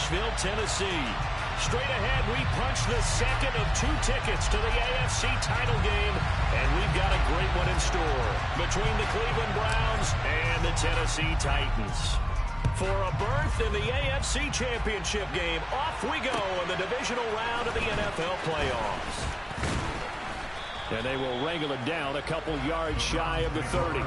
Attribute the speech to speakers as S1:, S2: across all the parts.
S1: Nashville, Tennessee. Straight ahead, we punch the second of 2 tickets to the AFC title game, and we've got a great one in store between the Cleveland Browns and the Tennessee Titans. For a berth in the AFC Championship game, off we go in the divisional round of the NFL playoffs. And they will wrangle it down a couple yards shy of the 30.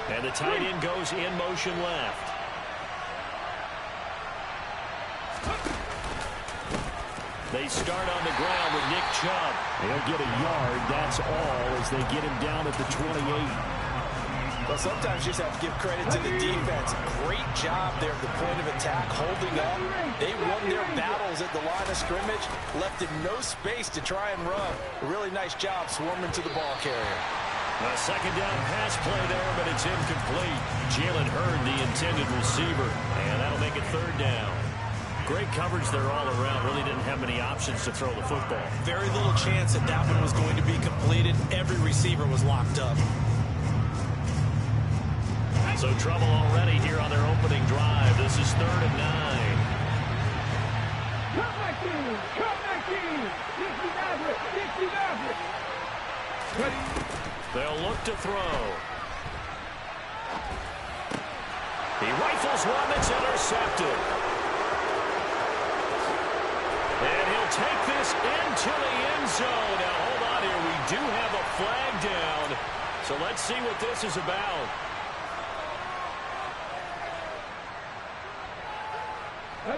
S1: And the tight end goes in motion left. They start on the ground with Nick Chubb. He'll get a yard, that's all, as they get him down at the 28.
S2: Well, sometimes you just have to give credit to the defense. Great job there at the point of attack, holding up. They won their battles at the line of scrimmage, left him no space to try and run. A really nice job swarming to the ball carrier.
S1: A second down pass play there, but it's incomplete. Jalen Hurd, the intended receiver, and that'll make it third down. Great coverage there all around. Really didn't have many options to throw the football.
S2: Very little chance that that one was going to be completed. Every receiver was locked up.
S1: So trouble already here on their opening drive. This is 3rd and 9.
S3: Come back in! Come back in! 60 Ready?
S1: They'll look to throw. He rifles one that's intercepted. And he'll take this into the end zone. Now, hold on here. We do have a flag down. So let's see what this is about.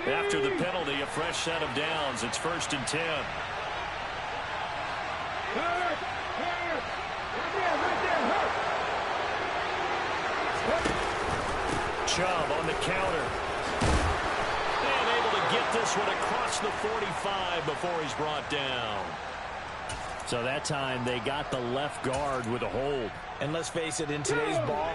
S1: After the penalty, a fresh set of downs. It's 1st and 10. Chubb on the counter. And able to get this one across the 45 before he's brought down. So that time they got the left guard with a hold.
S2: And let's face it, in today's ball,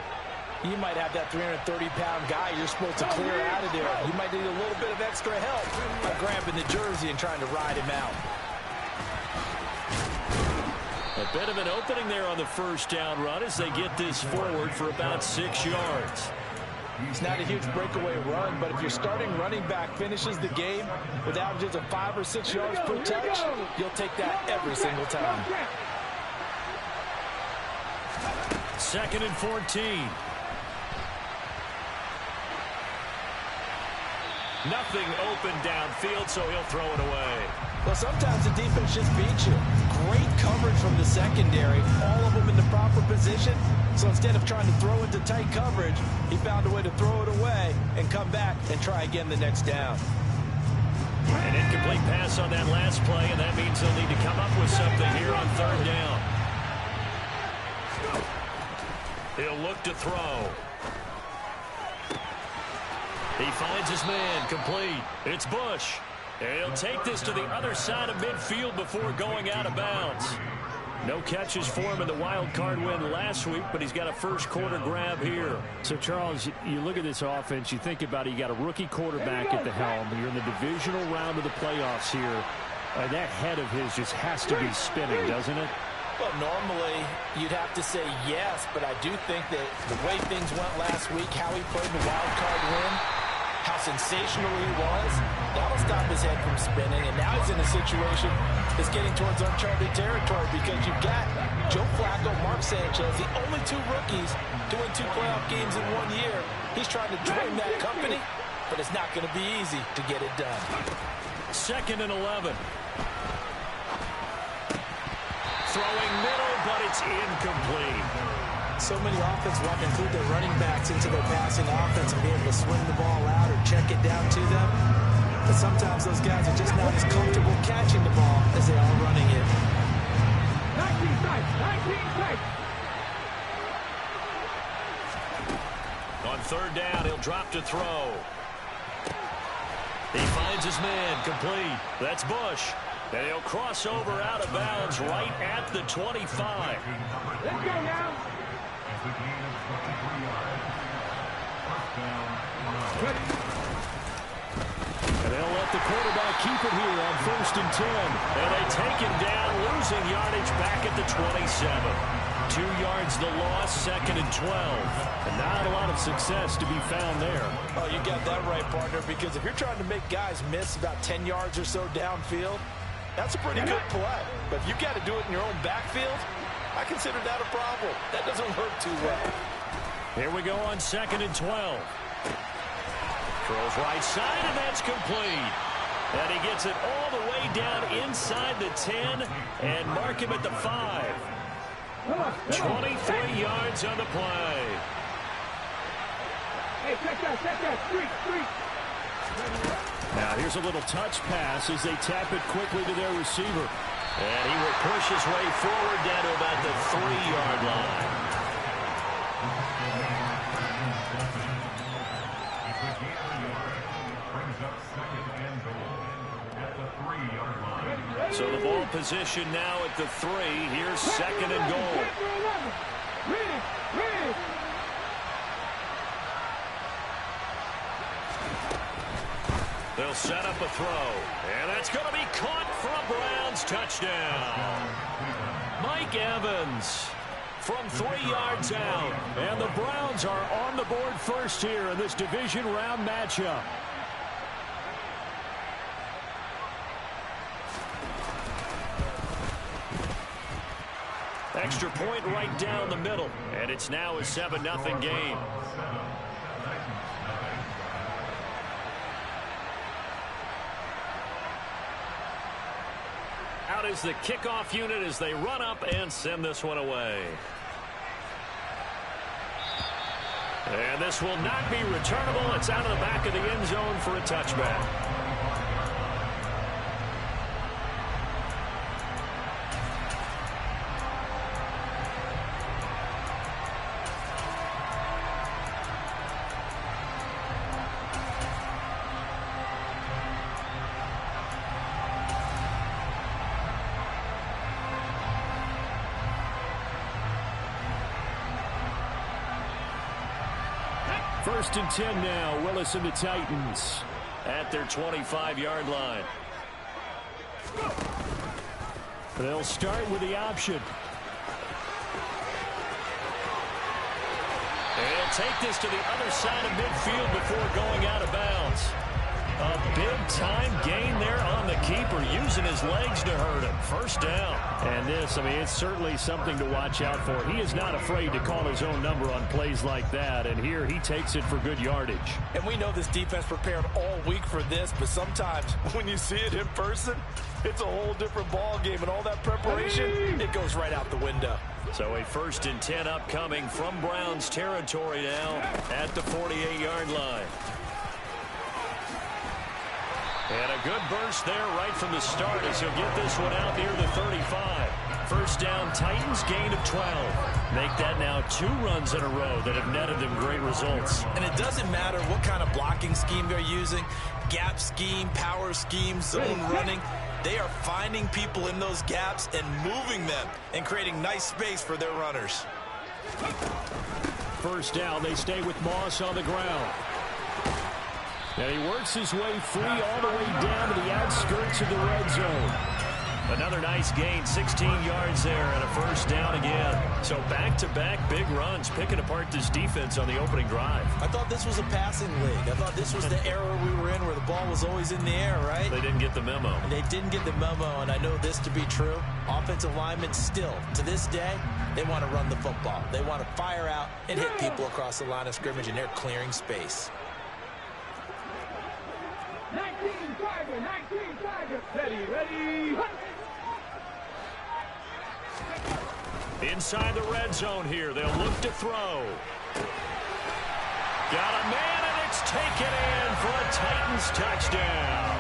S2: you might have that 330-pound guy you're supposed to clear out of there. You might need a little bit of extra help by grabbing the jersey and trying to ride him out.
S1: A bit of an opening there on the first down run as they get this forward for about 6 yards.
S2: It's not a huge breakaway run, but if your starting running back finishes the game with averages of 5 or 6 yards per touch, you'll take that every single time.
S1: 2nd and 14. Nothing open downfield, so he'll throw it away.
S2: Well, sometimes the defense just beats you. Great coverage from the secondary, all of them in the proper position. So instead of trying to throw into tight coverage, he found a way to throw it away and come back and try again the next down.
S1: An incomplete pass on that last play, and that means they'll need to come up with something here on 3rd down. He'll look to throw. He finds his man, complete. It's Bush. And he'll take this to the other side of midfield before going out of bounds. No catches for him in the wild card win last week, but he's got a first quarter grab here.
S4: So, Charles, you look at this offense, you think about it, you got a rookie quarterback at the helm. You're in the divisional round of the playoffs here. That head of his just has to be spinning, doesn't it?
S2: Well, normally you'd have to say yes, but I do think that the way things went last week, how he played the wild card win, how sensational he was, that'll stop his head from spinning. And now he's in a situation that's getting towards uncharted territory because you've got Joe Flacco, Mark Sanchez, the only 2 rookies doing 2 playoff games in 1 year. He's trying to join that company, but it's not going to be easy to get it done.
S1: 2nd and 11. Throwing middle, but it's incomplete.
S2: So many offenses want to include their running backs into their passing offense and be able to swing the ball out or check it down to them. But sometimes those guys are just not as comfortable catching the ball as they are running it.
S3: 19 tight.
S1: On 3rd down, he'll drop to throw. He finds his man, complete. That's Bush. And he'll cross over out of bounds right at the 25.
S3: Let's go now.
S1: And they'll let the quarterback keep it here on 1st and 10. And they take him down, losing yardage back at the 27. 2 yards the loss, 2nd and 12. And not a lot of success to be found there.
S2: Oh, you got that right, partner, because if you're trying to make guys miss about 10 yards or so downfield, that's a pretty good play. But if you got to do it in your own backfield, I consider that a problem. That doesn't work too well.
S1: Here we go on 2nd and 12. Throws right side, and that's complete. And he gets it all the way down inside the 10 and mark him at the 5. 23 yards on the play.
S3: Hey, check that, streak.
S1: Now here's a little touch pass as they tap it quickly to their receiver. And he will push his way forward down to about the 3-yard line. So the ball position now at the 3. Here's 2nd and goal. They'll set up a throw. And that's going to be caught for a Browns touchdown. Mike Evans from 3 yards out. And the Browns are on the board first here in this division round matchup. Extra point right down the middle. And it's now a 7-0 game. Out is the kickoff unit as they run up and send this one away. And this will not be returnable. It's out of the back of the end zone for a touchback. First and 10 now. Willis and the Titans at their 25-yard line. They'll start with the option. And he'll take this to the other side of midfield before going out of bounds. A big-time gain there on the keeper, using his legs to hurt him. First down. And this, I mean, it's certainly something to watch out for. He is not afraid to call his own number on plays like that, and here he takes it for good yardage.
S2: And we know this defense prepared all week for this, but sometimes when you see it in person, it's a whole different ball game, and all that preparation, it goes right out the window.
S1: So a 1st and 10 upcoming from Browns territory now at the 48-yard line. And a good burst there right from the start as he'll get this one out near the 35. First down, Titans, gain of 12. Make that now 2 runs in a row that have netted them great results.
S2: And it doesn't matter what kind of blocking scheme they're using, gap scheme, power scheme, zone running. They are finding people in those gaps and moving them and creating nice space for their runners.
S1: First down, they stay with Moss on the ground. And he works his way free all the way down to the outskirts of the red zone. Another nice gain, 16 yards there, and a first down again. So back-to-back big runs, picking apart this defense on the opening drive.
S2: I thought this was a passing league. I thought this was the era we were in where the ball was always in the air, right?
S1: They didn't get the memo.
S2: And they didn't get the memo, and I know this to be true. Offensive linemen still, to this day, they want to run the football. They want to fire out and hit people across the line of scrimmage, and they're clearing space.
S3: 19 Tiger. Ready.
S1: Inside the red zone here. They'll look to throw. Got a man, and it's taken in for a Titans touchdown.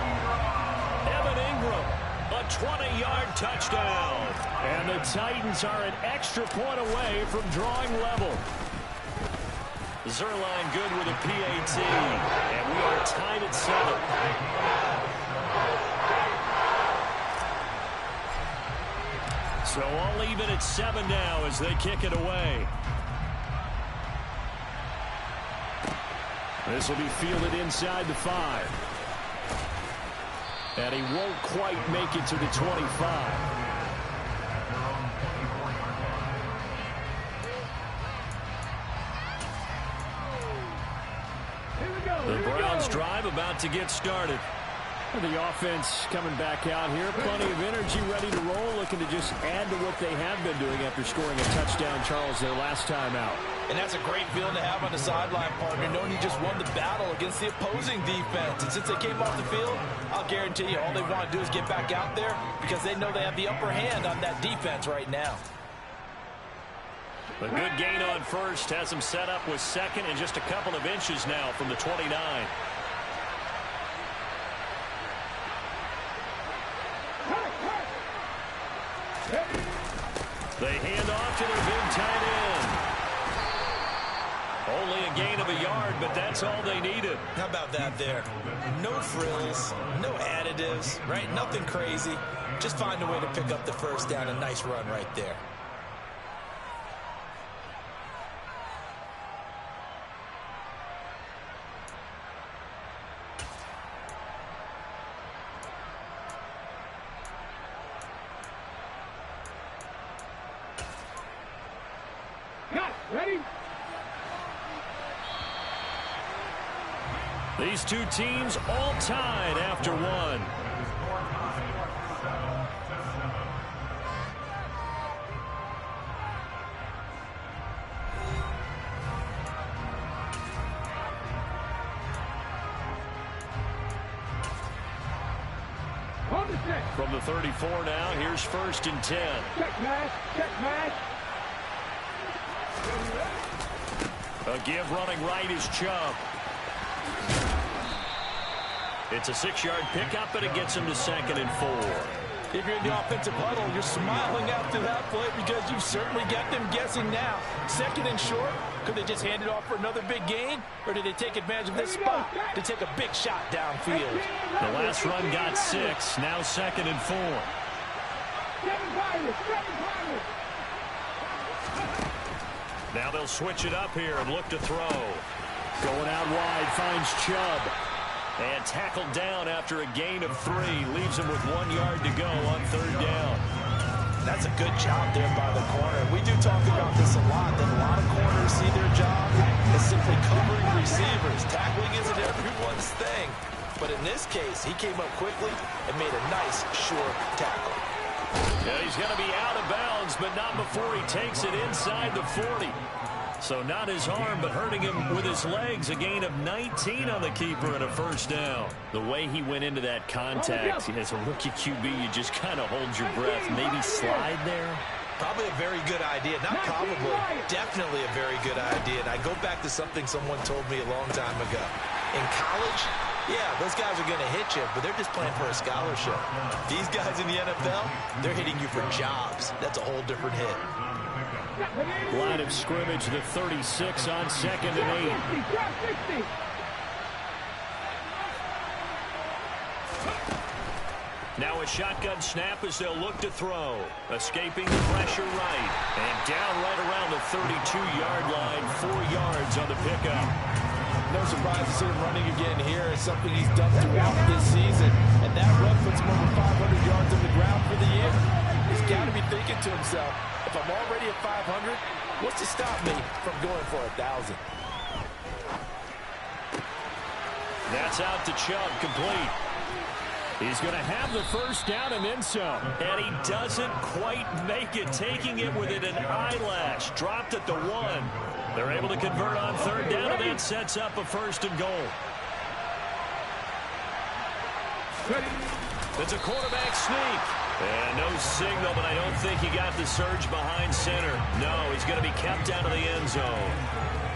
S1: Evan Ingram, a 20-yard touchdown. And the Titans are an extra point away from drawing level. Zerline good with a PAT. And we are tied at 7. So all even at 7 now as they kick it away. This will be fielded inside the 5. And he won't quite make it to the 25. The Browns drive about to get started.
S4: The offense coming back out here. Plenty of energy, ready to roll, looking to just add to what they have been doing after scoring a touchdown, Charles, their last time out.
S2: And that's a great feeling to have on the sideline, partner, knowing you just won the battle against the opposing defense. And since they came off the field, I'll guarantee you all they want to do is get back out there because they know they have the upper hand on that defense right now.
S1: A good gain on first has him set up with second and just a couple of inches now from the 29. They hand off to their big tight end. Only a gain of a yard, but that's all they needed.
S2: How about that there? No frills, no additives, right? Nothing crazy. Just find a way to pick up the first down. A nice run right there.
S3: Ready?
S1: These two teams all tied after one. From the 34 now, here's 1st and 10.
S3: Check match, check match.
S1: A give running right is Chubb. It's a 6-yard pickup, but it gets him to 2nd and 4.
S2: If you're in the offensive huddle, you're smiling after that play because you certainly got them guessing now. 2nd and short, could they just hand it off for another big gain? Or did they take advantage of this spot to take a big shot downfield?
S1: The last run got 6, now 2nd and 4. Now they'll switch it up here and look to throw. Going out wide, finds Chubb. And tackled down after a gain of 3. Leaves him with 1 yard to go on 3rd down.
S2: That's a good job there by the corner. We do talk about this a lot, that a lot of corners see their job as simply covering receivers. Tackling isn't everyone's thing. But in this case, he came up quickly and made a nice, short tackle.
S1: Yeah, he's going to be out of bounds, but not before he takes it inside the 40. So not his arm, but hurting him with his legs. A gain of 19 on the keeper and a 1st down. The way he went into that contact, as a rookie QB, you just kind of hold your breath. Maybe slide there?
S2: Probably a very good idea. Not probably, definitely a very good idea. And I go back to something someone told me a long time ago. In college, yeah, those guys are going to hit you, but they're just playing for a scholarship. These guys in the NFL, they're hitting you for jobs. That's a whole different hit.
S1: Line of scrimmage, the 36 on 2nd and 8. Now a shotgun snap as they'll look to throw. Escaping the pressure right. And down right around the 32-yard line. 4 yards on the pickup.
S2: No surprise to see him running again here. It's something he's done throughout this season. And that run puts him over 500 yards on the ground for the year. He's got to be thinking to himself, if I'm already at 500, what's to stop me from going for 1,000?
S1: That's out to Chubb, complete. He's going to have the 1st down and then some. And he doesn't quite make it, taking it within an eyelash. Dropped at the 1. They're able to convert on 3rd down, and that sets up a 1st and goal. It's a quarterback sneak. And no signal, but I don't think he got the surge behind center. No, he's going to be kept out of the end zone.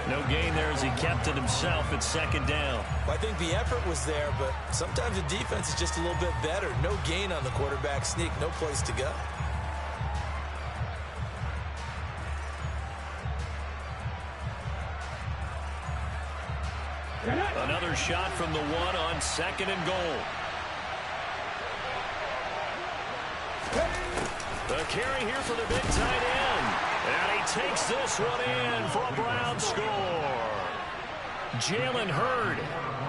S1: No gain there as he kept it himself at 2nd down.
S2: I think the effort was there, but sometimes the defense is just a little bit better. No gain on the quarterback sneak, no place to go.
S1: Another shot from the 1 on 2nd and goal. The A carry here for the big tight end. And he takes this one in for a Brown score. Jalen Hurd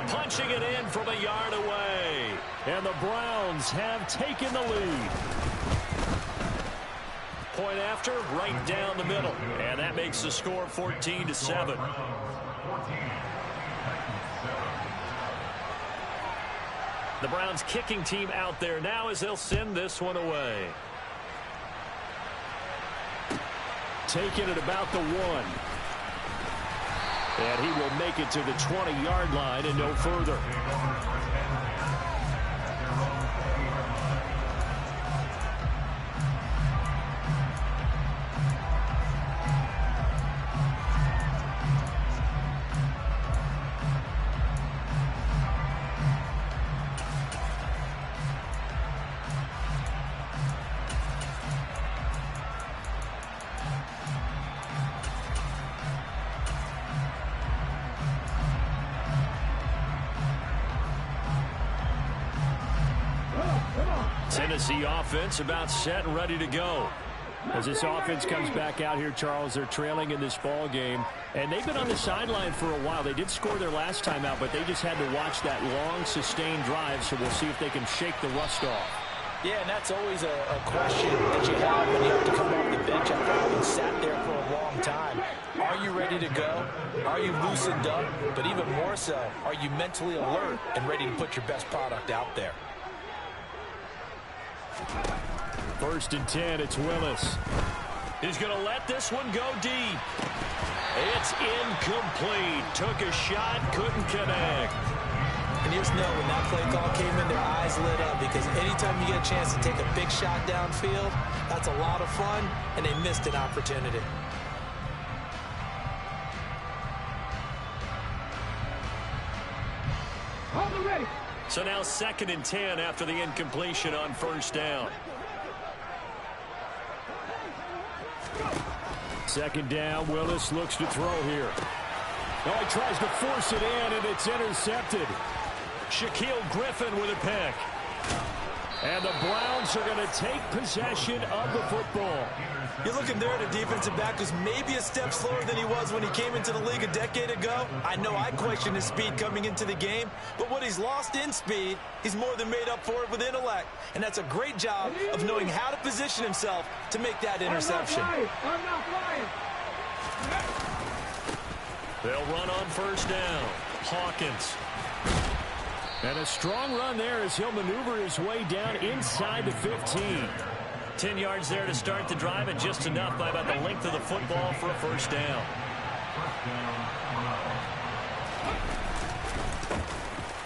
S1: punching it in from a yard away. And the Browns have taken the lead. Point after, right down the middle. And that makes the score 14-7. The Browns kicking team out there now as they'll send this one away. Taking it about the 1. And he will make it to the 20-yard line and no further. Tennessee offense about set and ready to go. As this offense comes back out here, Charles, they're trailing in this ball game, and they've been on the sideline for a while. They did score their last time out, but they just had to watch that long, sustained drive, so we'll see if they can shake the rust off.
S2: Yeah, and that's always a question that you have when you have to come off the bench after having sat there for a long time. Are you ready to go? Are you loosened up? But even more so, are you mentally alert and ready to put your best product out there?
S4: 1st and 10, it's Willis.
S1: He's going to let this one go deep. It's incomplete. Took a shot, couldn't connect.
S2: And you just know when that play call came in, their eyes lit up, because anytime you get a chance to take a big shot downfield, that's a lot of fun, and they missed an opportunity.
S3: Ready.
S1: So now 2nd and 10 after the incompletion on 1st down.
S4: 2nd down, Willis looks to throw here. Oh, he tries to force it in, and it's intercepted.
S1: Shaquille Griffin with a pick.
S4: And the Browns are going to take possession of the football.
S2: You're looking there at a defensive back who's maybe a step slower than he was when he came into the league a decade ago. I know I questioned his speed coming into the game, but what he's lost in speed, he's more than made up for it with intellect. And that's a great job of knowing how to position himself to make that interception.
S3: I'm not flying.
S1: They'll run on 1st down. Hawkins.
S4: And a strong run there as he'll maneuver his way down inside the 15.
S1: 10 yards there to start the drive, and just enough by about the length of the football for a 1st down.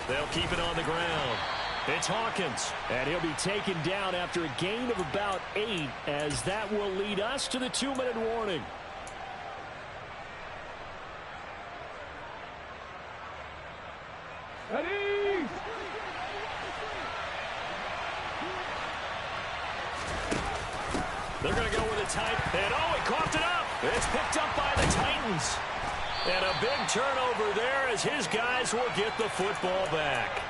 S1: They'll keep it on the ground. It's Hawkins.
S4: And he'll be taken down after a gain of about 8, as that will lead us to the 2-minute warning.
S3: Ready.
S1: They're going to go with a tight, and oh, he coughed it up. It's picked up by the Titans. And a big turnover there as his guys will get the football back.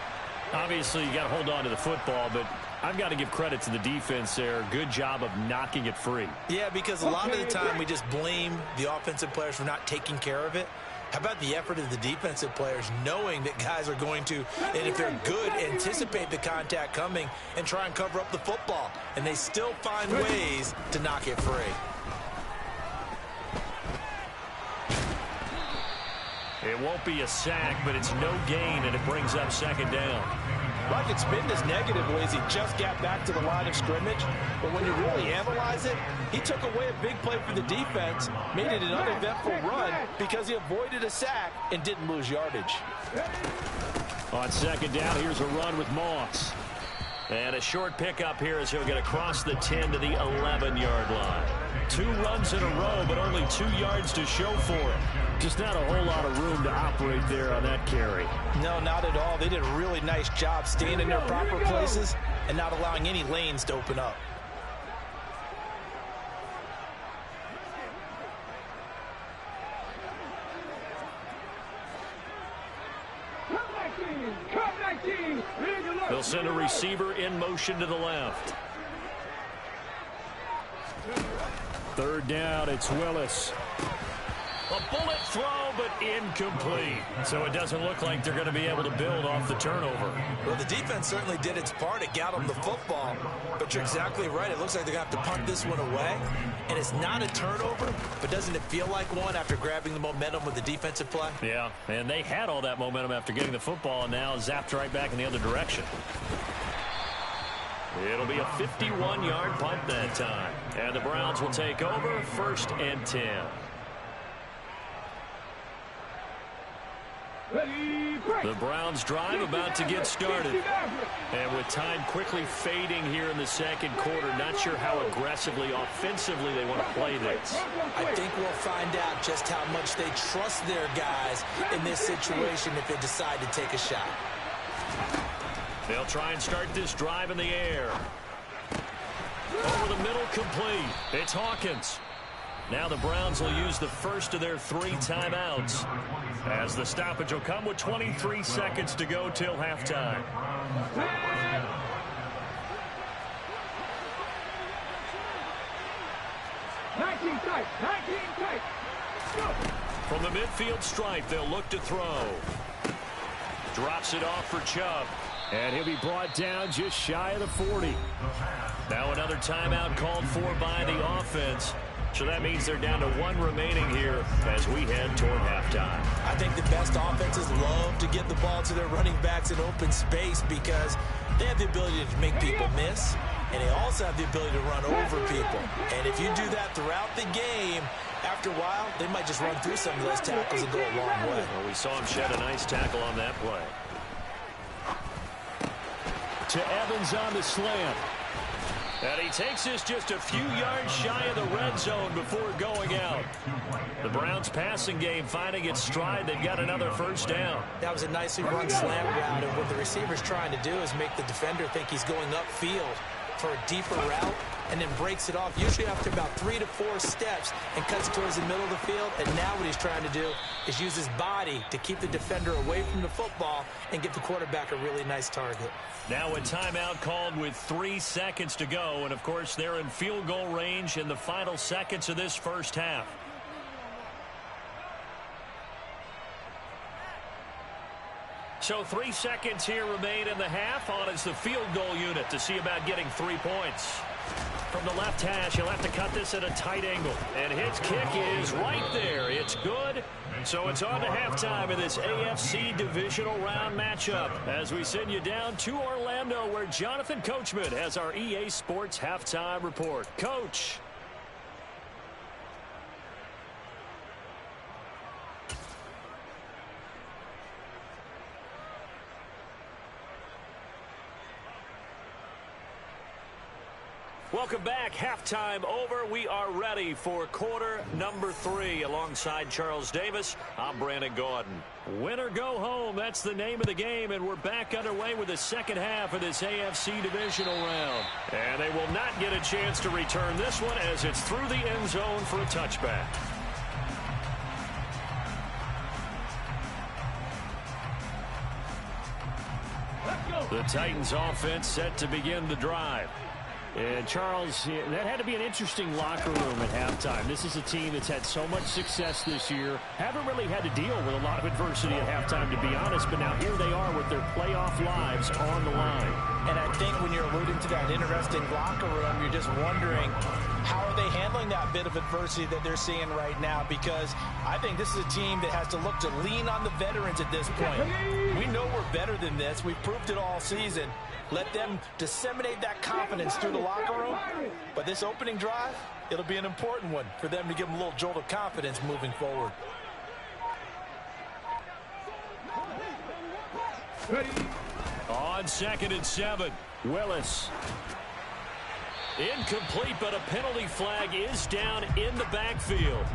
S1: Obviously, you got to hold on to the football, but I've got to give credit to the defense there. Good job of knocking it free.
S2: Yeah, because a lot of the time we just blame the offensive players for not taking care of it. How about the effort of the defensive players knowing that guys are going to, and if they're good, anticipate the contact coming and try and cover up the football. And they still find ways to knock it free.
S1: It won't be a sack, but it's no gain, and it brings up 2nd down.
S2: Well, I could spin this negatively as he just got back to the line of scrimmage. But when you really analyze it, he took away a big play for the defense, made it an uneventful run because he avoided a sack and didn't lose yardage.
S4: On 2nd down, here's a run with Moss.
S1: And a short pickup here as he'll get across the 10 to the 11-yard line. 2 runs in a row, but only 2 yards to show for it.
S4: Just not a whole lot of room to operate there on that carry.
S2: No, not at all. They did a really nice job staying in their proper places and not allowing any lanes to open up.
S1: They'll send a receiver in motion to the left.
S4: Third down, it's Willis. A bullet throw, but incomplete. So it doesn't look like they're going to be able to build off the turnover.
S2: Well, the defense certainly did its part. It got them the football. But you're exactly right. It looks like they're going to have to punt this one away. And it's not a turnover, but doesn't it feel like one after grabbing the momentum with the defensive play?
S4: Yeah, and they had all that momentum after getting the football, and now zapped right back in the other direction. It'll be a 51-yard punt that time. And the Browns will take over, 1st and 10. The Browns drive about to get started. And with time quickly fading here in the second quarter, not sure how aggressively, offensively they want to play this.
S2: I think we'll find out just how much they trust their guys in this situation if they decide to take a shot.
S4: They'll try and start this drive in the air. Over the middle, complete. It's Hawkins. Now the Browns will use the first of their 3 timeouts, as the stoppage will come with 23 seconds to go till halftime. From the midfield stripe, they'll look to throw. Drops it off for Chubb. And he'll be brought down just shy of the 40. Now another timeout called for by the offense. So that means they're down to 1 remaining here as we head toward halftime.
S2: I think the best offenses love to get the ball to their running backs in open space because they have the ability to make people miss, and they also have the ability to run over people. And if you do that throughout the game, after a while, they might just run through some of those tackles and go a long way.
S4: Well, we saw him shed a nice tackle on that play. To Evans on the slant. And he takes this just a few yards shy of the red zone before going out. The Browns passing game finding its stride. They've got another first down.
S2: That was a nicely run slant route, and what the receiver's trying to do is make the defender think he's going upfield for a deeper route and then breaks it off, usually after about 3 to 4 steps, and cuts towards the middle of the field. And now what he's trying to do is use his body to keep the defender away from the football and give the quarterback a really nice target.
S4: Now a timeout called with 3 seconds to go. And, of course, they're in field goal range in the final seconds of this first half. So 3 seconds here remain in the half. On is the field goal unit to see about getting 3 points. From the left hash, he'll have to cut this at a tight angle. And his kick is right there. It's good. So it's on to halftime in this AFC divisional round matchup as we send you down to Orlando, where Jonathan Coachman has our EA Sports halftime report. Coach. Welcome back. Halftime over. We are ready for quarter number 3. Alongside Charles Davis, I'm Brandon Gaudin. Win or go home, that's the name of the game, and we're back underway with the second half of this AFC divisional round. And they will not get a chance to return this one as it's through the end zone for a touchback. The Titans offense set to begin the drive. And, Charles, that had to be an interesting locker room at halftime. This is a team that's had so much success this year. Haven't really had to deal with a lot of adversity at halftime, to be honest. But now here they are with their playoff lives on the line.
S2: And I think when you're alluding to that interesting locker room, you're just wondering, how are they handling that bit of adversity that they're seeing right now? Because I think this is a team that has to look to lean on the veterans at this point. We know we're better than this. We've proved it all season. Let them disseminate that confidence through the locker room. But this opening drive, it'll be an important one for them to give them a little jolt of confidence moving forward.
S4: On 2nd and 7, Willis. Incomplete, but a penalty flag is down in the backfield.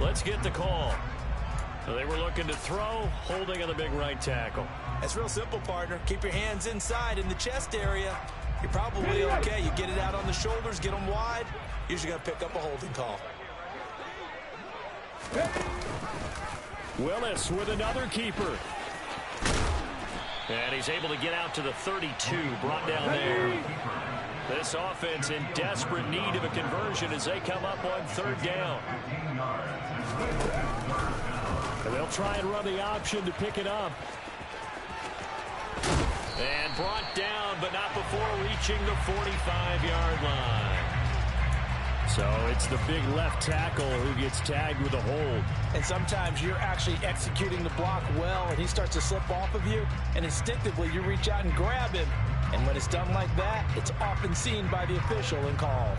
S4: Let's get the call. So they were looking to throw, holding on the big right tackle.
S2: That's real simple, partner. Keep your hands inside in the chest area. You're probably okay. You get it out on the shoulders, get them wide. Usually going to pick up a holding call.
S4: Willis with another keeper. And he's able to get out to the 32, brought down there. This offense in desperate need of a conversion as they come up on third down. And they'll try and run the option to pick it up. And brought down, but not before reaching the 45-yard line. So it's the big left tackle who gets tagged with a hold.
S2: And sometimes you're actually executing the block well, and he starts to slip off of you, and instinctively you reach out and grab him. And when it's done like that, it's often seen by the official and called.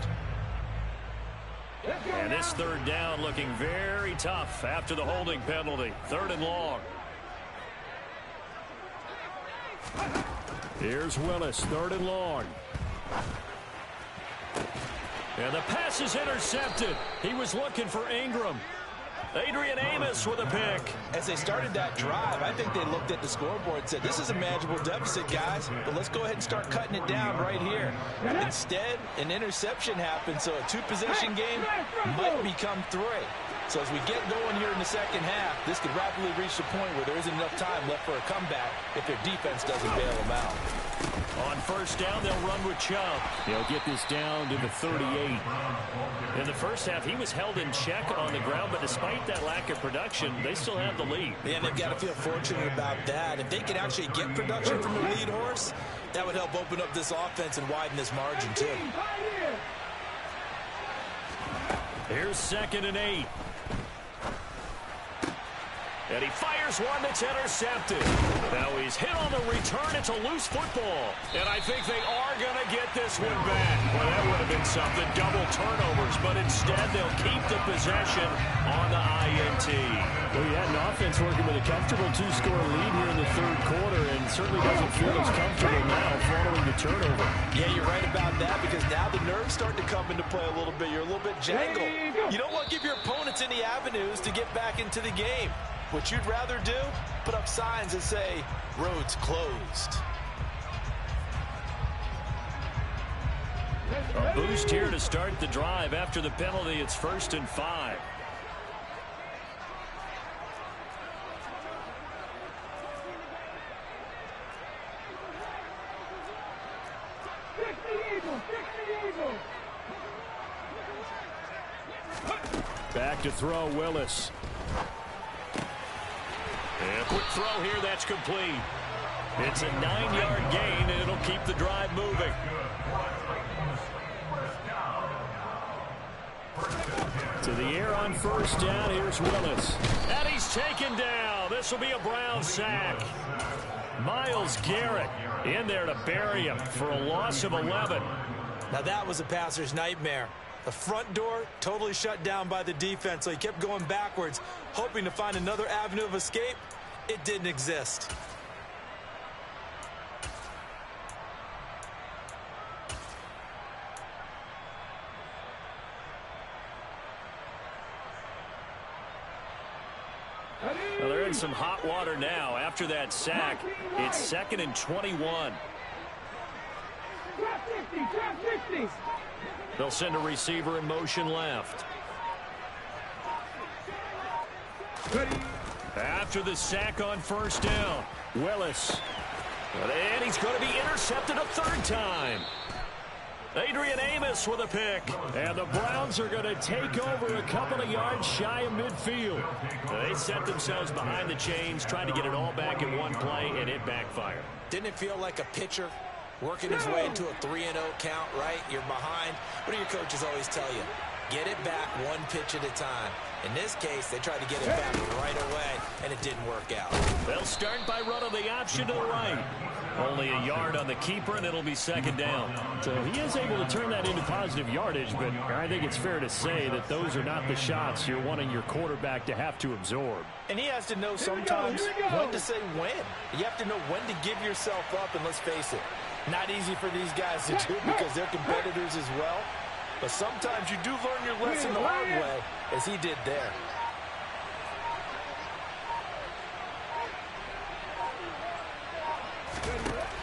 S4: And this third down looking very tough after the holding penalty. 3rd and long. Here's Willis, 3rd and long. And the pass is intercepted. He was looking for Ingram. Adrian Amos with a pick.
S2: As they started that drive, I think they looked at the scoreboard and said, this is a manageable deficit, guys, but let's go ahead and start cutting it down right here. Instead, an interception happened, so a 2-possession game might become 3. So as we get going here in the second half, this could rapidly reach the point where there isn't enough time left for a comeback if their defense doesn't bail them out.
S4: On first down, they'll run with Chubb. He'll get this down to the 38. In the first half, he was held in check on the ground, but despite that lack of production, they still have the lead.
S2: Yeah, they've got to feel fortunate about that. If they could actually get production from the lead horse, that would help open up this offense and widen this margin, too.
S4: Here's 2nd and 8. And he fires one that's intercepted. Now he's hit on the return. It's a loose football. And I think they are going to get this one back. Well, that would have been something. Double turnovers. But instead, they'll keep the possession on the INT.
S5: Well, you had an offense working with a comfortable 2-score lead here in the 3rd quarter, and certainly doesn't feel as comfortable now following the turnover.
S2: Yeah, you're right about that, because now the nerves start to come into play a little bit. You're a little bit jangled. You don't want to give your opponents any avenues to get back into the game. What you'd rather do, put up signs that say, roads closed.
S4: A boost here to start the drive. After the penalty, it's 1st and 5. Back to throw, Willis. And a quick throw here, that's complete. It's a 9-yard gain, and it'll keep the drive moving. To the air on first down, here's Willis. And he's taken down. This will be a Brown sack. Myles Garrett in there to bury him for a loss of 11.
S2: Now that was a passer's nightmare. The front door totally shut down by the defense, so he kept going backwards, hoping to find another avenue of escape. It didn't exist.
S4: Well, they're in some hot water now. After that sack, it's 2nd and 21.
S3: Drop 50.
S4: They'll send a receiver in motion left.
S3: Ready.
S4: After the sack on first down, Willis. And he's going to be intercepted a 3rd time. Adrian Amos with a pick. And the Browns are going to take over a couple of yards shy of midfield. They set themselves behind the chains, trying to get it all back in one play, and it backfired.
S2: Didn't it feel like a pitcher working his way into a 3-0 count, right? You're behind. What do your coaches always tell you? Get it back one pitch at a time. In this case, they tried to get it back right away, and it didn't work out.
S4: They'll start by running the option to the right. Only a yard on the keeper, and it'll be 2nd down.
S5: So he is able to turn that into positive yardage, but I think it's fair to say that those are not the shots you're wanting your quarterback to have to absorb.
S2: And he has to know sometimes when to say when. You have to know when to give yourself up, and let's face it, not easy for these guys to do because they're competitors as well. But sometimes you do learn your lesson the hard way, as he did there.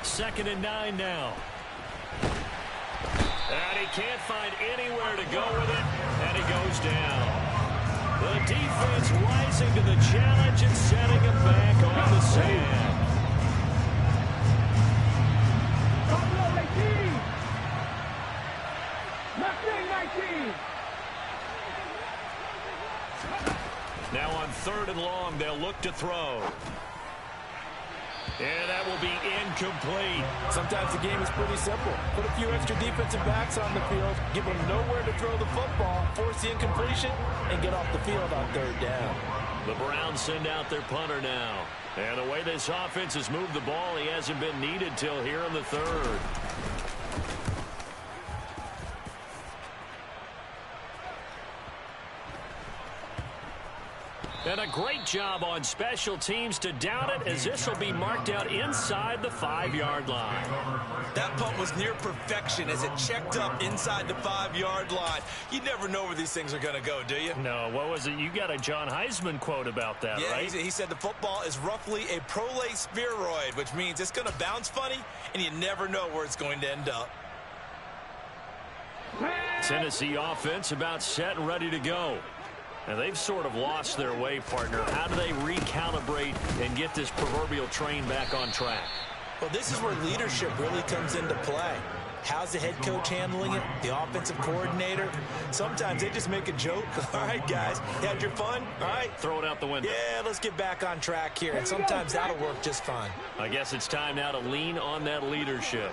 S4: Second and 9 now. And he can't find anywhere to go with it, and he goes down. The defense rising to the challenge and setting him back on the sand.
S1: Now on 3rd and long, they'll look to throw. And that will be incomplete.
S2: Sometimes the game is pretty simple. Put a few extra defensive backs on the field, give them nowhere to throw the football, force the incompletion, and get off the field on 3rd down.
S1: The Browns send out their punter now. And the way this offense has moved the ball, he hasn't been needed till here in the 3rd. And a great job on special teams to down it, as this will be marked out inside the 5-yard line.
S6: That punt was near perfection as it checked up inside the 5-yard line. You never know where these things are going to go, do you?
S1: No, what was it? You got a John Heisman quote about that, right?
S6: Yeah, he said the football is roughly a prolate spheroid, which means it's going to bounce funny, and you never know where it's going to end up.
S1: Tennessee offense about set and ready to go. And they've sort of lost their way, partner. How do they recalibrate and get this proverbial train back on track?
S2: Well, this is where leadership really comes into play. How's the head coach handling it? The offensive coordinator? Sometimes they just make a joke. All right, guys, you had your fun? All right.
S1: Throw it out the window.
S2: Yeah, let's get back on track here. And sometimes that'll work just fine.
S1: I guess it's time now to lean on that leadership.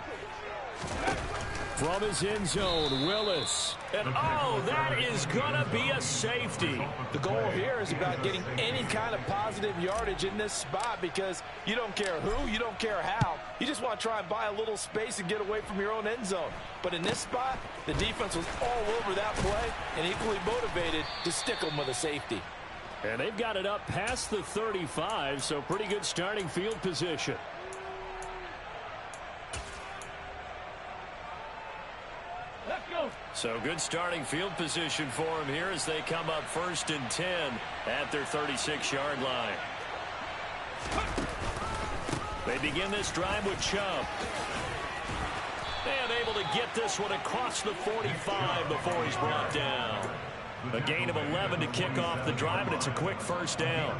S5: From his end zone, Willis.
S1: And, oh, that is going to be a safety.
S2: The goal here is about getting any kind of positive yardage in this spot because you don't care who, you don't care how. You just want to try and buy a little space and get away from your own end zone. But in this spot, the defense was all over that play and equally motivated to stick them with a safety.
S5: And they've got it up past the 35, so pretty good starting field position.
S1: So good starting field position for them here as they come up 1st and 10 at their 36-yard line. They begin this drive with Chubb. And able to get this one across the 45 before he's brought down. A gain of 11 to kick off the drive, and it's a quick 1st down.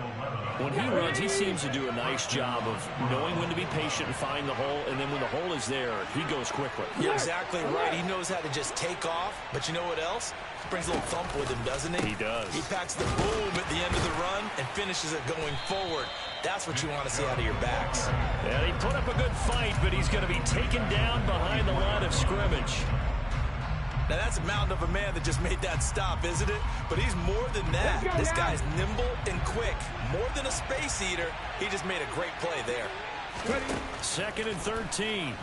S1: When he runs, he seems to do a nice job of knowing when to be patient and find the hole, and then when the hole is there, he goes quickly.
S2: You're exactly right. He knows how to just take off, but you know what else? He brings a little thump with him, doesn't he?
S1: He does.
S2: He packs the boom at the end of the run and finishes it going forward. That's what you want to see out of your backs.
S1: Yeah, he put up a good fight, but he's going to be taken down behind the line of scrimmage.
S6: Now, that's a mountain of a man that just made that stop, isn't it? But he's more than that. This guy's nimble and quick. More than a space eater, he just made a great play there.
S1: 2nd and 13.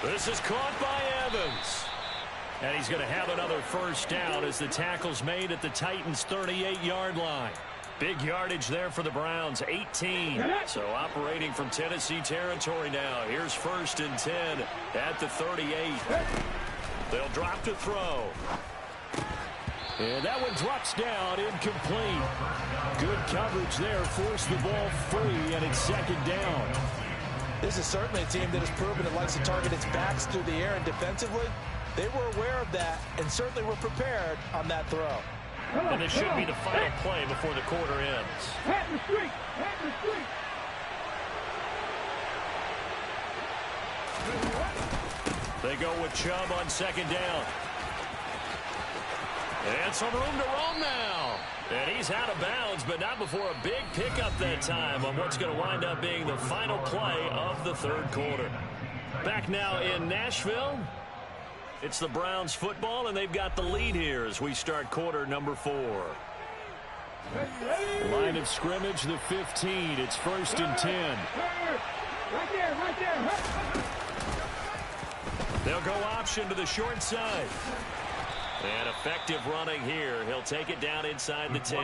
S1: This is caught by Evans. And he's going to have another 1st down as the tackle's made at the Titans' 38-yard line. Big yardage there for the Browns, 18. So operating from Tennessee territory now. Here's 1st and 10 at the 38. They'll drop to throw.
S5: And that one drops down, incomplete. Good coverage there, forced the ball free, and it's 2nd down.
S2: This is certainly a team that has proven it likes to target its backs through the air and defensively. They were aware of that and certainly were prepared on that throw.
S1: And this should be the final play before the quarter ends.
S3: Hat in the street. Hat in the street.
S1: They go with Chubb on 2nd down. And some room to roam now. And he's out of bounds, but not before a big pickup that time on what's going to wind up being the final play of the 3rd quarter. Back now in Nashville. It's the Browns football, and they've got the lead here as we start quarter number 4.
S5: Line of scrimmage, the 15. It's 1st and 10.
S3: Right there, right there.
S1: They'll go option to the short side. And effective running here. He'll take it down inside the 10.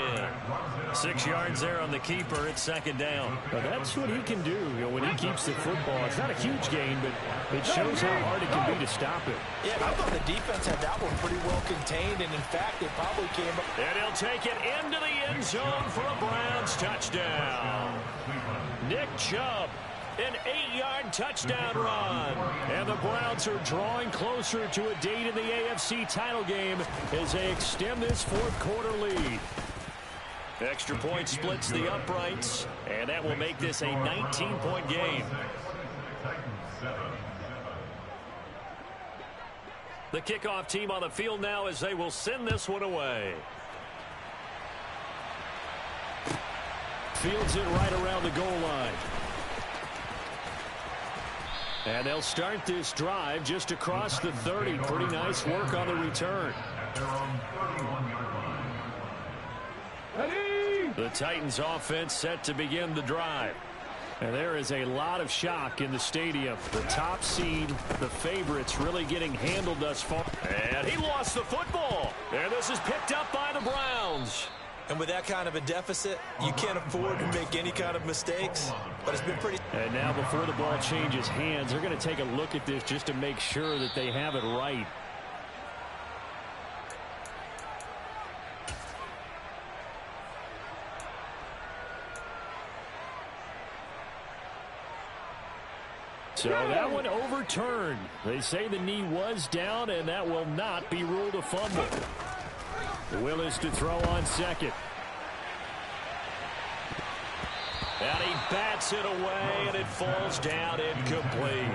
S1: 6 yards there on the keeper. It's 2nd down.
S5: Well, that's what he can do. You know, when he keeps the football, it's not a huge gain, but it shows how hard it can be to stop it.
S2: Yeah, I thought the defense had that one pretty well contained, and in fact, they probably came up.
S1: And he'll take it into the end zone for a Browns touchdown. Nick Chubb. An 8-yard touchdown run. And the Browns are drawing closer to a date in the AFC title game as they extend this 4th quarter lead. Extra point splits the uprights, and that will make this a 19-point game.
S4: The kickoff team on the field now as they will send this one away.
S5: Fields it right around the goal line. And they'll start this drive just across the 30. Pretty nice work on the return. The Titans offense set to begin the drive. And there is a lot of shock in the stadium. The top seed, the favorites, really getting handled thus far.
S4: And he lost the football. And this is picked up by the Browns.
S6: And with that kind of a deficit, you can't afford to make any kind of mistakes. But it's been pretty...
S5: And now before the ball changes hands, they're going to take a look at this just to make sure that they have it right. So that one overturned. They say the knee was down, and that will not be ruled a fumble. Willis to throw on second.
S4: And he bats it away, and it falls down incomplete.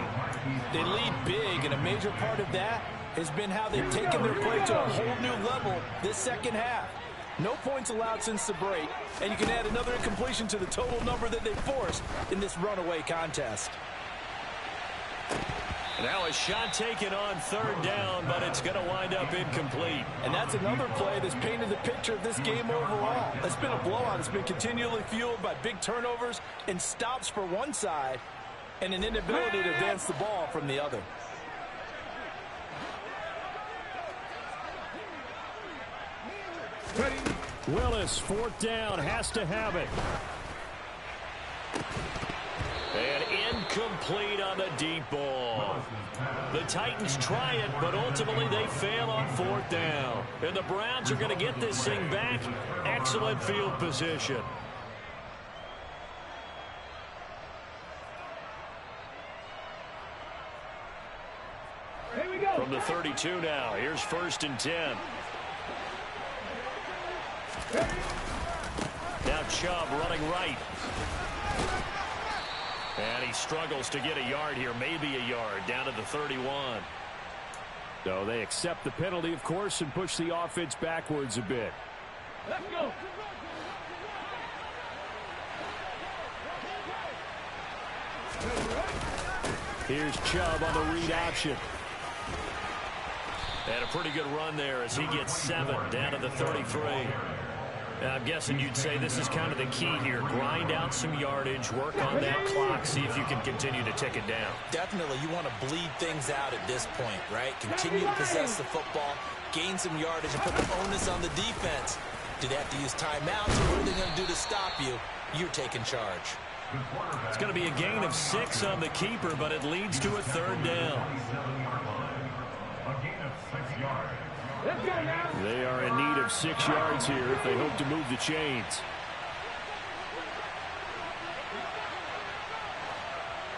S2: They lead big, and a major part of that has been how they've taken their play to a whole new level this second half. No points allowed since the break, and you can add another incompletion to the total number that they forced in this runaway contest.
S4: Now a shot taken on third down, but it's going to wind up incomplete.
S2: And that's another play that's painted the picture of this game overall. It's been a blowout. It's been continually fueled by big turnovers and stops for one side and an inability to advance the ball from the other.
S5: Willis, fourth down, has to have it.
S4: And incomplete on the deep ball. The Titans try it, but ultimately they fail on fourth down. And the Browns are going to get this thing back. Excellent field position.
S3: Here we go.
S4: From the 32 now, here's 1st and 10. Now Chubb running right. And he struggles to get a yard here, maybe a yard, down to the 31.
S5: So they accept the penalty, of course, and push the offense backwards a bit.
S3: Let's go.
S5: Here's Chubb on the read option.
S4: And a pretty good run there as he gets 7 down to the 33. I'm guessing you'd say this is kind of the key here. Grind out some yardage, work on that clock, see if you can continue to tick it down.
S6: Definitely, you want to bleed things out at this point, right? Continue to possess the football, gain some yardage, and put the onus on the defense. Do they have to use timeouts, or what are they going to do to stop you? You're taking charge.
S4: It's going to be a gain of 6 on the keeper, but it leads to a 3rd down.
S3: Let's go now.
S5: They are in need of 6 yards here if they hope to move the chains.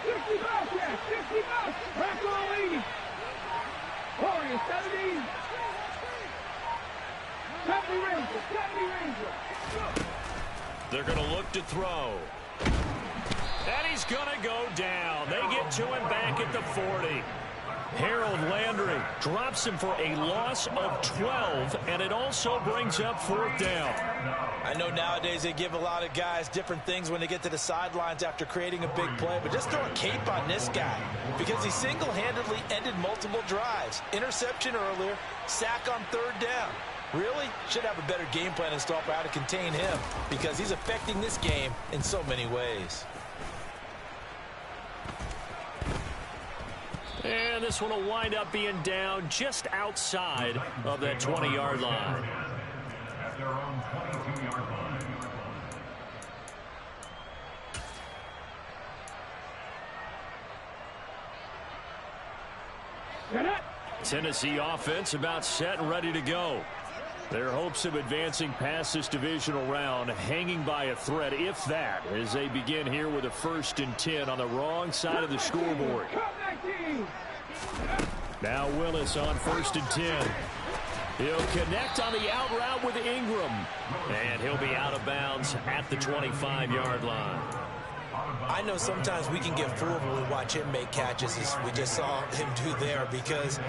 S3: 60 bucks, yeah, 60 bucks. Back on 80. Warriors, 70. 70 Rangers, 70 Rangers.
S4: They're going to look to throw. And he's going to go down. They get to him back at the 40. Harold Landry drops him for a loss of 12, and it also brings up 4th down.
S6: I know nowadays they give a lot of guys different things when they get to the sidelines after creating a big play, but just throw a cape on this guy because he single-handedly ended multiple drives. Interception earlier, sack on 3rd down. Really? Should have a better game plan installed for how to contain him because he's affecting this game in so many ways.
S4: And this one will wind up being down just outside of that 20-yard line.
S7: At their own 22-yard line.
S5: Tennessee offense about set and ready to go. Their hopes of advancing past this divisional round hanging by a thread, if that, as they begin here with a 1st and 10 on the wrong side of the scoreboard. Now Willis on 1st and 10. He'll connect on the out route with Ingram.
S4: And he'll be out of bounds at the 25-yard line.
S6: I know sometimes we can get fooled when we watch him make catches, as we just saw him do there, because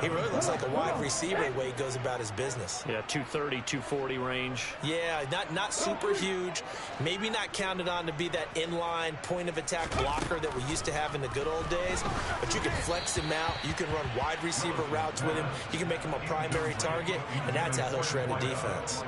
S6: he really looks like a wide receiver the way he goes about his business.
S4: Yeah, 230, 240 range.
S6: Yeah, not super huge. Maybe not counted on to be that inline point-of-attack blocker that we used to have in the good old days, but you can flex him out. You can run wide receiver routes with him. You can make him a primary target, and that's how he'll shred a defense.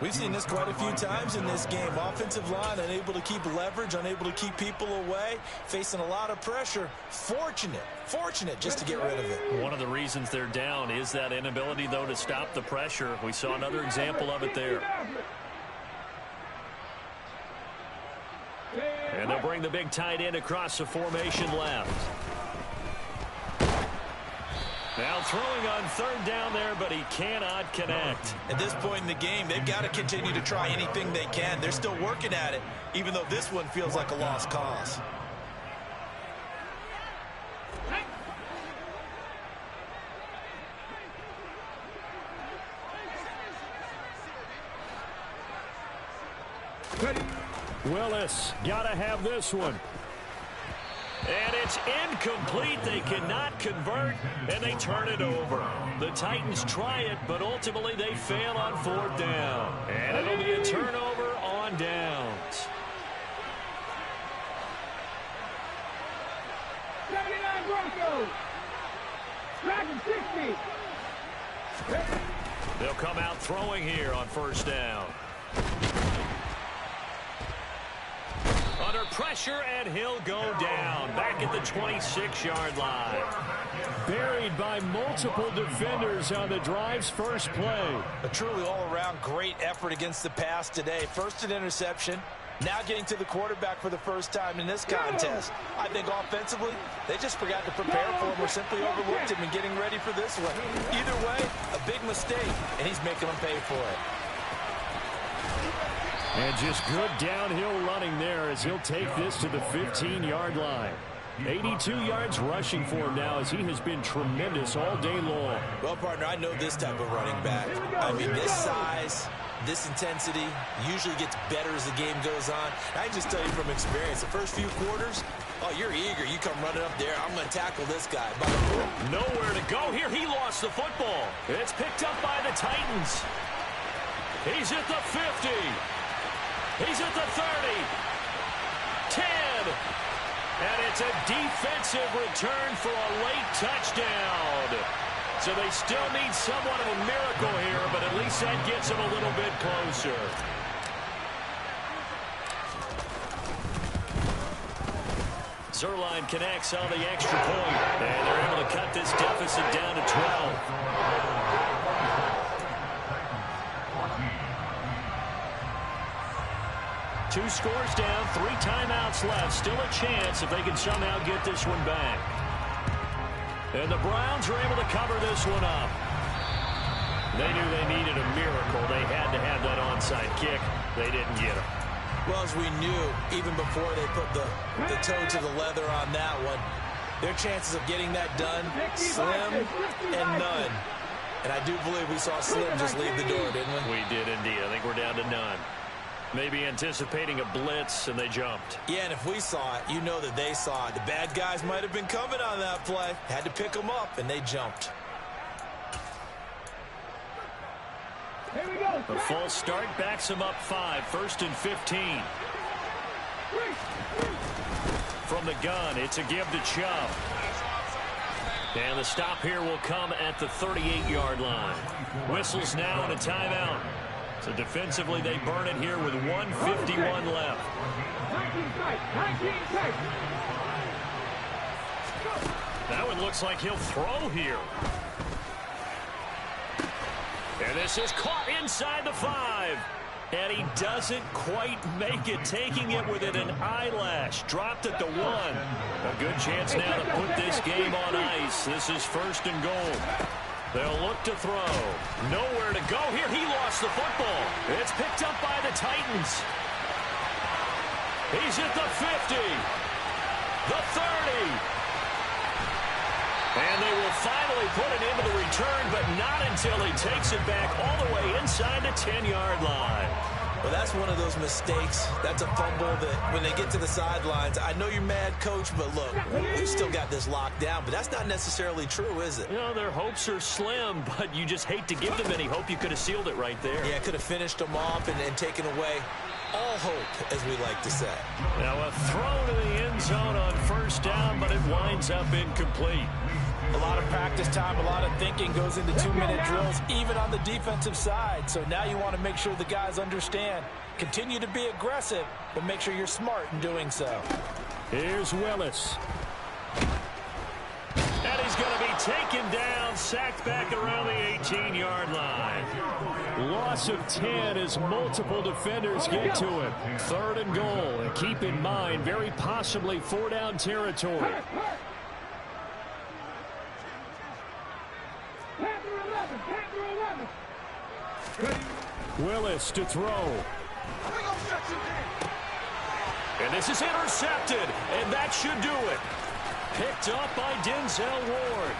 S6: We've seen this quite a few times in this game. Offensive line unable to keep leverage, unable to keep people away, facing a lot of pressure. Fortunate just to get rid of it.
S4: One of the reasons they're down is that inability, though, to stop the pressure. We saw another example of it there. And they'll bring the big tight end across the formation left. Now throwing on third down there, but he cannot connect.
S6: At this point in the game, they've got to continue to try anything they can. They're still working at it, even though this one feels like a lost cause.
S4: Willis, gotta have this one. And it's incomplete. They cannot convert, and they turn it over. The Titans try it, but ultimately they fail on fourth down. And it'll be a turnover on downs.
S3: 79 Broncos. Back at 60.
S4: They'll come out throwing here on first down. Under pressure, and he'll go down back at the 26-yard line. Buried by multiple defenders on the drive's first play.
S6: A truly all-around great effort against the pass today. First an interception, now getting to the quarterback for the first time in this contest. I think offensively, they just forgot to prepare for him or simply overlooked him in getting ready for this one. Either way, a big mistake, and he's making them pay for it.
S4: And just good downhill running there as he'll take this to the 15-yard line. 82 yards rushing for him now as he has been tremendous all day long.
S6: Well, partner, I know this type of running back. I mean, this size, this intensity usually gets better as the game goes on. I can just tell you from experience, the first few quarters, oh, you're eager. You come running up there. I'm going to tackle this guy.
S4: Nowhere to go here. He lost the football. It's picked up by the Titans. He's at the 50. He's at the 30, 10, and it's a defensive return for a late touchdown. So they still need somewhat of a miracle here, but at least that gets them a little bit closer. Zuerlein connects on the extra point, and they're able to cut this deficit down to 12. 2 scores down, 3 timeouts left. Still a chance if they can somehow get this one back. And the Browns are able to cover this one up. They knew they needed a miracle. They had to have that onside kick. They didn't get it.
S6: Well, as we knew, even before they put the toe to the leather on that one, their chances of getting that done, slim and none. And I do believe we saw Slim just leave the door, didn't we?
S4: We did indeed. I think we're down to none. Maybe anticipating a blitz, and they jumped.
S6: Yeah, and if we saw it, you know that they saw it. The bad guys might have been coming on that play. Had to pick them up, and they jumped.
S3: Here we go.
S4: The false start backs them up 5. First and 15. From the gun, it's a give to Chubb. And the stop here will come at the 38-yard line. Whistles now and a timeout. So defensively, they burn it here with 1:51 left.
S3: 19 tight.
S4: That one looks like he'll throw here. And this is caught inside the 5. And he doesn't quite make it, taking it within an eyelash. Dropped at the 1. A good chance now to put this game on ice. This is first and goal. They'll look to throw. Nowhere to go here. He lost the football. It's picked up by the Titans. He's at the 50. The 30. And they will finally put it into the return, but not until he takes it back all the way inside the 10-yard line.
S6: Well, that's one of those mistakes. That's a fumble that when they get to the sidelines, I know you're mad, Coach, but look, we've still got this locked down. But that's not necessarily true, is it?
S4: You know, their hopes are slim, but you just hate to give them any hope. You could have sealed it right there.
S6: Yeah, could have finished them off and taken away all hope, as we like to say.
S4: Now a throw to the end zone on first down, but it winds up incomplete.
S2: A lot of practice time, a lot of thinking goes into 2-minute drills, even on the defensive side. So now you want to make sure the guys understand. Continue to be aggressive, but make sure you're smart in doing so.
S5: Here's Willis.
S4: And he's going to be taken down, sacked back around the 18-yard line.
S5: Loss of 10 as multiple defenders get to him. 3rd and goal. And keep in mind, very possibly 4-down territory. Willis to throw.
S4: And this is intercepted, and that should do it. Picked up by Denzel Ward.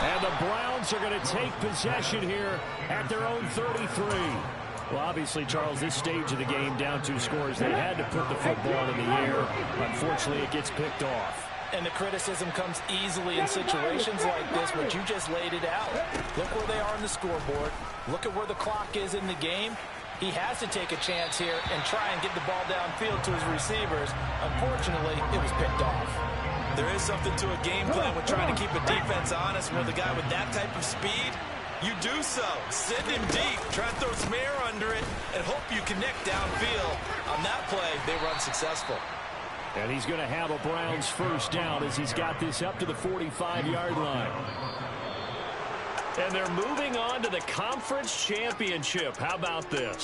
S5: And the Browns are going to take possession here at their own 33.
S4: Well, obviously, Charles, this stage of the game, down 2 scores, they had to put the football in the air. Unfortunately, it gets picked off.
S2: And the criticism comes easily in situations like this, but you just laid it out. Look where they are on the scoreboard. Look at where the clock is in the game. He has to take a chance here and try and get the ball downfield to his receivers. Unfortunately, it was picked off.
S6: There is something to a game plan with trying to keep a defense honest. With a guy with that type of speed, you do so. Send him deep, try and throw some air under it, and hope you connect downfield. On that play, they were unsuccessful.
S5: And he's going to have a Browns first down as he's got this up to the 45-yard line.
S4: And they're moving on to the conference championship. How about this?